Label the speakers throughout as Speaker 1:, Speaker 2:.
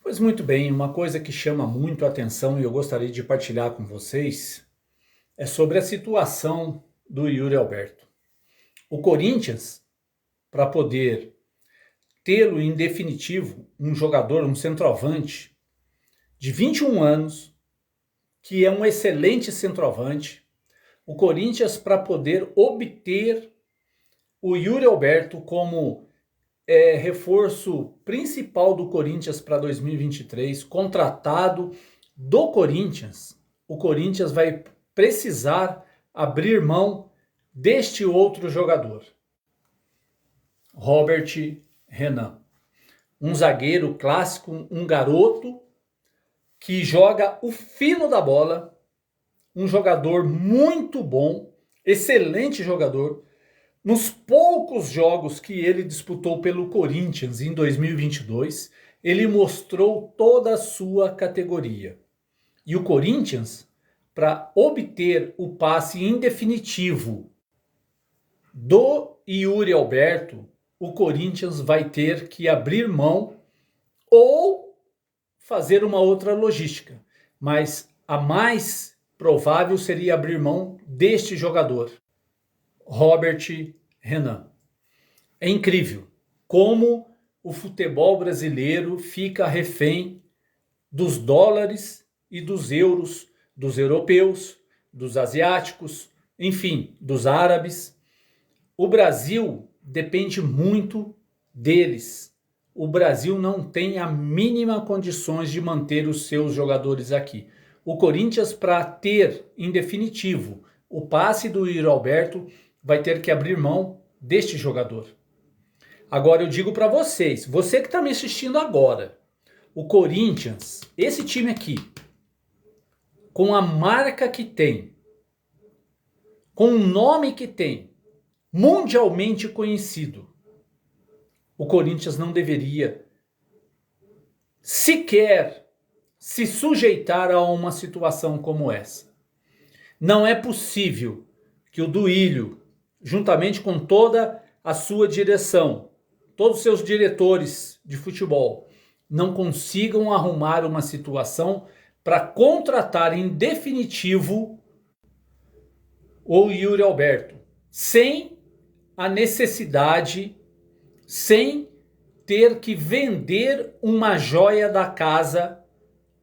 Speaker 1: Pois muito bem, uma coisa que chama muito a atenção e eu gostaria de partilhar com vocês é sobre a situação do Yuri Alberto. O Corinthians, para poder tê-lo em definitivo, um jogador, um centroavante de 21 anos, que é um excelente centroavante, o Corinthians, para poder obter o Yuri Alberto como reforço principal do Corinthians para 2023, contratado do Corinthians, o Corinthians vai precisar abrir mão deste outro jogador, Robert Renan. Um zagueiro clássico, um garoto que joga o fino da bola, um jogador muito bom, excelente jogador. Nos poucos jogos que ele disputou pelo Corinthians em 2022, ele mostrou toda a sua categoria. E o Corinthians, para obter o passe em definitivo do Yuri Alberto, o Corinthians vai ter que abrir mão ou fazer uma outra logística. Mas a mais provável seria abrir mão deste jogador, Robert Renan. É incrível como o futebol brasileiro fica refém dos dólares e dos euros dos europeus, dos asiáticos, enfim, dos árabes. O Brasil depende muito deles. O Brasil não tem a mínima condições de manter os seus jogadores aqui. O Corinthians, para ter em definitivo o passe do Yuri Alberto, vai ter que abrir mão deste jogador. Agora eu digo para vocês, você que está me assistindo agora, o Corinthians, esse time aqui, com a marca que tem, com o nome que tem, mundialmente conhecido, o Corinthians não deveria sequer se sujeitar a uma situação como essa. Não é possível que o Duílio, juntamente com toda a sua direção, todos os seus diretores de futebol, não consigam arrumar uma situação para contratar em definitivo o Yuri Alberto, sem a necessidade, sem ter que vender uma joia da casa,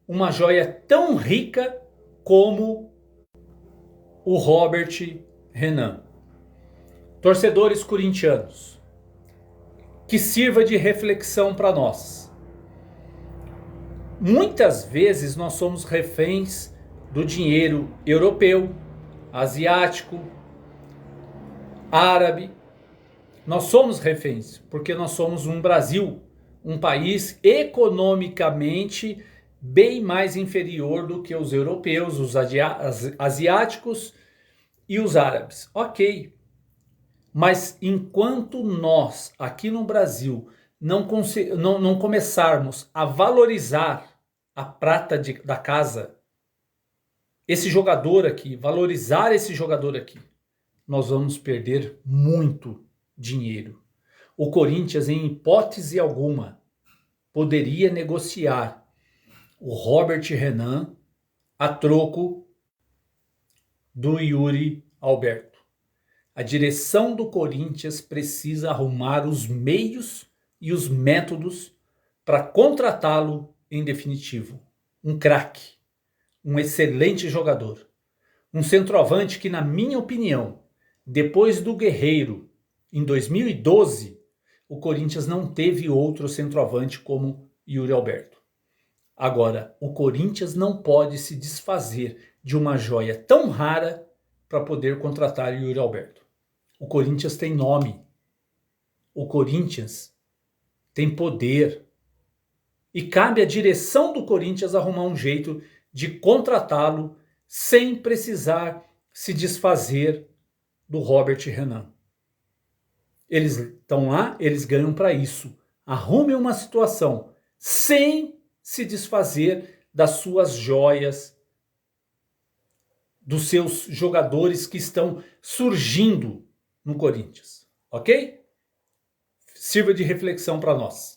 Speaker 1: uma joia tão rica como o Robert Renan. Torcedores corintianos, que sirva de reflexão para nós. Muitas vezes nós somos reféns do dinheiro europeu, asiático, árabe. Nós somos reféns porque nós somos um Brasil, um país economicamente bem mais inferior do que os europeus, os asiáticos e os árabes. Ok, mas enquanto nós aqui no Brasil não começarmos a valorizar a prata da casa, esse jogador aqui, valorizar esse jogador aqui, nós vamos perder muito dinheiro. O Corinthians, em hipótese alguma, poderia negociar o Robert Renan a troco do Yuri Alberto. A direção do Corinthians precisa arrumar os meios e os métodos para contratá-lo em definitivo. Um craque, um excelente jogador, um centroavante que, na minha opinião, depois do Guerreiro, em 2012, o Corinthians não teve outro centroavante como Yuri Alberto. Agora, o Corinthians não pode se desfazer de uma joia tão rara para poder contratar Yuri Alberto. O Corinthians tem nome. O Corinthians tem poder. E cabe à direção do Corinthians arrumar um jeito de contratá-lo sem precisar se desfazer do Robert Renan. Eles estão lá, eles ganham para isso. Arrume uma situação sem se desfazer das suas joias, dos seus jogadores que estão surgindo no Corinthians. Ok? Sirva de reflexão para nós.